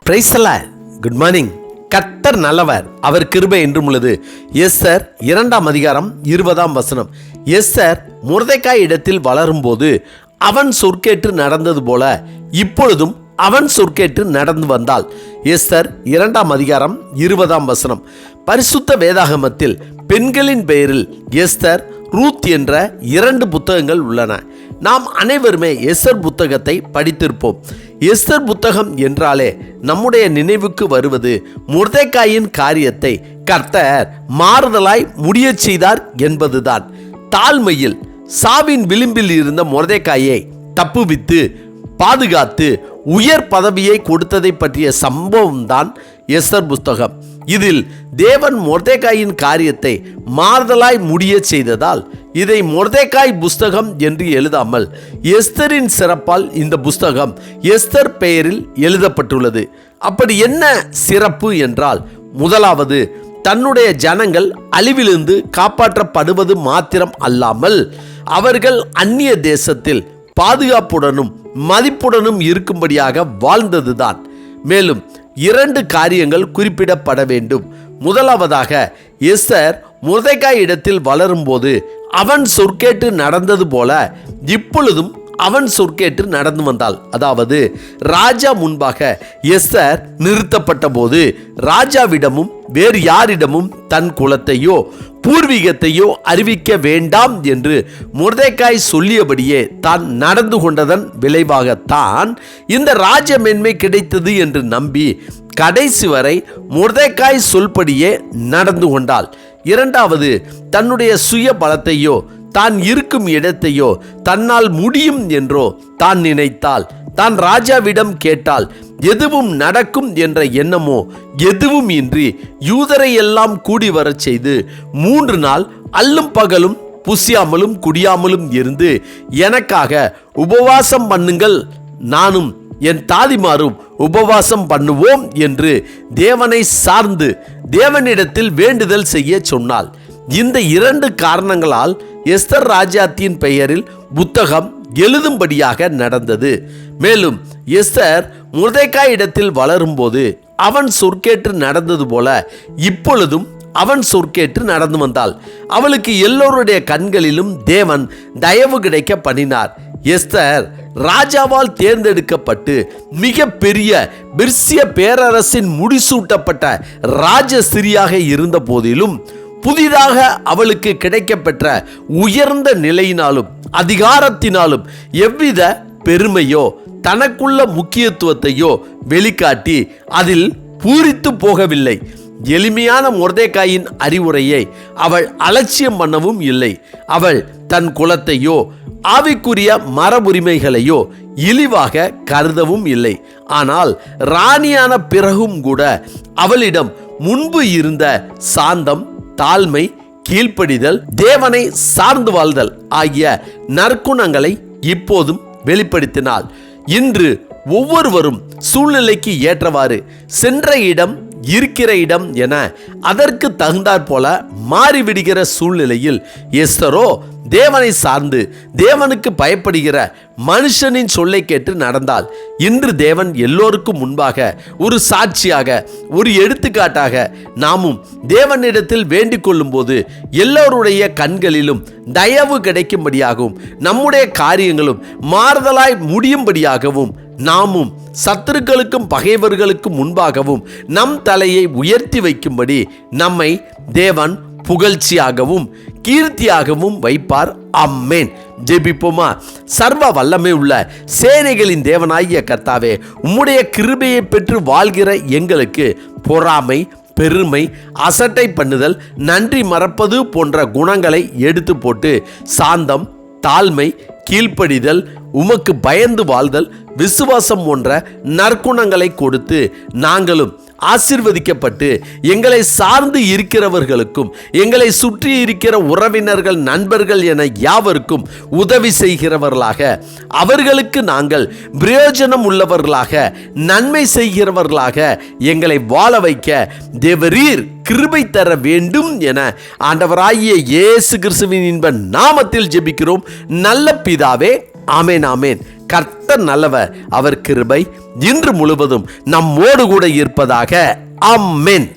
Praise the Lord. Good morning. கர்த்தர் நல்லவர், அவர் கிருபை என்றும் உள்ளது. எஸ்தர் 2ஆம் அதிகாரம் 20ஆம் வசனம். எஸ்தர் மொர்தெக்காய் இடத்தில் வளரும்போது அவன் சொற்கேட்டு நடந்தது போல இப்பொழுதும் அவன் சொற்கேட்டு நடந்து வந்தாள். எஸ்தர் 2ஆம் அதிகாரம் 20ஆம் வசனம். பரிசுத்த வேதாகமத்தில் பெண்களின் பெயரில் எஸ்தர், ரூத் என்ற 2 புத்தகங்கள் உள்ளன. நாம் அனைவருமே எஸ்தர் புத்தகத்தை படித்திருப்போம். எஸ்தர் புத்தகம் என்றாலே நம்முடைய நினைவுக்கு வருவது மொர்தெக்காயின் காரியத்தை கர்த்தர் மாறுதலாய் முடியச் செய்தார் என்பதுதான். தாழ்மையில் சாவின் விளிம்பில் இருந்த மொர்தெக்காயை தப்புவித்து பாதுகாத்து உயர் பதவியை கொடுத்ததை பற்றிய சம்பவம் தான் எஸ்தர் புத்தகம். இதில் தேவன் மொர்தெக்காயின் காரியத்தை மாறுதலாய் முடிய செய்ததால் இதை மொர்தெக்காய் புஸ்தகம் என்று எழுதாமல் எஸ்தரின் சிறப்பால் இந்த புஸ்தகம் எஸ்தர் பெயரில் எழுதப்பட்டுள்ளது. அப்படி என்ன சிறப்பு என்றால், முதலாவது, தன்னுடைய ஜனங்கள் அழிவிலிருந்து காப்பாற்றப்படுவது மாத்திரம் அல்லாமல் அவர்கள் அந்நிய தேசத்தில் பாதுகாப்புடனும் மதிப்புடனும் இருக்கும்படியாக வாழ்ந்ததுதான். மேலும் 2 காரியங்கள் குறிப்பிடப்பட வேண்டும். முதலாவதாக, எஸ்தர் மொர்தெக்காய் இடத்தில் வளரும்போது அவன் சொற்கேட்டு நடந்தது போல இப்பொழுதும் அவன் சொற்கேட்டு நடந்து வந்தாள். அதாவது, ராஜா முன்பாக எஸ்தர் நிறுத்தப்பட்ட போது ராஜாவிடமும் வேறு யாரிடமும் தன் குலத்தையோ பூர்வீகத்தையோ அறிவிக்க வேண்டாம் என்று மொர்தெக்காய் சொல்லியபடியே தான் நடந்து கொண்டதன் விளைவாகத்தான் இந்த ராஜ மேன்மை கிடைத்தது என்று நம்பி கடைசி வரை மொர்தெக்காய் சொல்படியே நடந்து கொண்டாள். இரண்டாவது, தன்னுடைய சுய பலத்தையோ தான் இருக்கும் இடத்தையோ தன்னால் முடியும் என்றோ தான் நினைத்தால், தான் ராஜாவிடம் கேட்டால் எதுவும் நடக்கும் என்ற எண்ணமோ எதுவும் இன்றி யூதரை எல்லாம் கூடி வரச் செய்து 3 நாள் அல்லும் பகலும் புசியாமலும் குடியாமலும் இருந்து எனக்காக உபவாசம் பண்ணுங்கள், நானும் என் தாதிமாரும் உபவாசம் பண்ணுவோம் என்று தேவனை சார்ந்து தேவனிடத்தில் வேண்டுதல் செய்ய சொன்னாள். இந்த 2 காரணங்களால் எஸ்தர் ராஜாத்தியின் பெயரில் புத்தகம் எழுதும்படியாக நடந்தது. மேலும் எஸ்தர் மொர்தெக்காய் இடத்தில் வளரும்போது அவன் சொற்கேட்டு நடந்தது போல இப்பொழுதும் அவன் சொற்கேட்டு நடந்து வந்தாள். அவளுக்கு எல்லோருடைய கண்களிலும் தேவன் தயவு கிடைக்க பண்ணினார். எஸ்தர் ராஜாவால் தேர்ந்தெடுக்கப்பட்டு மிக பெரிய பெர்சிய பேரரசின் முடிசூட்டப்பட்ட ராஜஸ்திரியாக இருந்த போதிலும் புதிதாக அவளுக்கு கிடைக்கப்பெற்ற உயர்ந்த நிலையினாலும் அதிகாரத்தினாலும் எவ்வித பெருமையோ தனக்குள்ள முக்கியத்துவத்தையோ வெளிக்காட்டி அதில் பூரித்து போகவில்லை. எளிமையான மொர்தெக்காயின் அறிவுரையை அவள் அலட்சியம் பண்ணவும் இல்லை. அவள் தன் குலத்தையோ ஆவிக்குரிய மரபுரிமைகளையோ இழிவாக கருதவும் இல்லை. ஆனால் ராணியான பிறகும் கூட அவளிடம் முன்பு இருந்த சாந்தம், தாழ்மை, கீழ்ப்படிதல், தேவனை சார்ந்து வாழ்தல் ஆகிய நற்குணங்களை இப்போதும் வெளிப்படுத்தினாள். இன்று ஒவ்வொருவரும் சூழ்நிலைக்கு ஏற்றவாறு சென்ற இடம் இருக்கிற இடம் என அதற்கு தகுந்தாற் போல மாறிவிடுகிற சூழ்நிலையில் எஸ்தரோ தேவனை சார்ந்து தேவனுக்கு பயப்படுகிற மனுஷனின் சொல்லை கேட்டு நடந்தால் இன்று தேவன் எல்லோருக்கும் முன்பாக ஒரு சாட்சியாக, ஒரு எடுத்துக்காட்டாக நாமும் தேவனிடத்தில் வேண்டிக் கொள்ளும் போது எல்லோருடைய கண்களிலும் தயவு கிடைக்கும்படியாகவும் நம்முடைய காரியங்களும் மாறுதலாய் முடியும்படியாகவும் நாமும் சத்துருக்களுக்கும் பகைவர்களுக்கும் முன்பாகவும் நம் தலையை உயர்த்தி வைக்கும்படி நம்மை தேவன் புகழ்ச்சியாகவும் கீர்த்தியாகவும் வைப்பார். ஆமென். ஜெபிப்போமா. சர்வ வல்லமை உள்ள சேனைகளின் தேவனாகிய கர்த்தாவே, உம்முடைய கிருபையை பெற்று வாழ்கிற எங்களுக்கு பொறாமை, பெருமை, அசட்டை பண்ணுதல், நன்றி மறப்பது போன்ற குணங்களை எடுத்து போட்டு சாந்தம், தாழ்மை, கீழ்ப்படிதல், உமக்கு பயந்து வாழ்தல், விசுவாசம் போன்ற நற்குணங்களை கொடுத்து நாங்களும் ஆசீர்வதிக்கப்பட்டு எங்களை சார்ந்து இருக்கிறவர்களுக்கும் எங்களை சுற்றி இருக்கிற உறவினர்கள், நண்பர்கள் என யாவருக்கும் உதவி செய்கிறவர்களாக, அவர்களுக்கு நாங்கள் பிரயோஜனம் உள்ளவர்களாக, நன்மை செய்கிறவர்களாக எங்களை வாழ வைக்க தேவரீர் கிருபை தர வேண்டும் என ஆண்டவராகிய இயேசு கிறிஸ்துவின் இன்ப நாமத்தில் ஜெபிக்கிறோம் நல்ல பிதாவே. ஆமேன், ஆமேன். கர்த்தர் நல்லவர், அவர் கிருபை இன்று முழுவதும் நம்மோடு கூட இருப்பதாக. ஆமென்.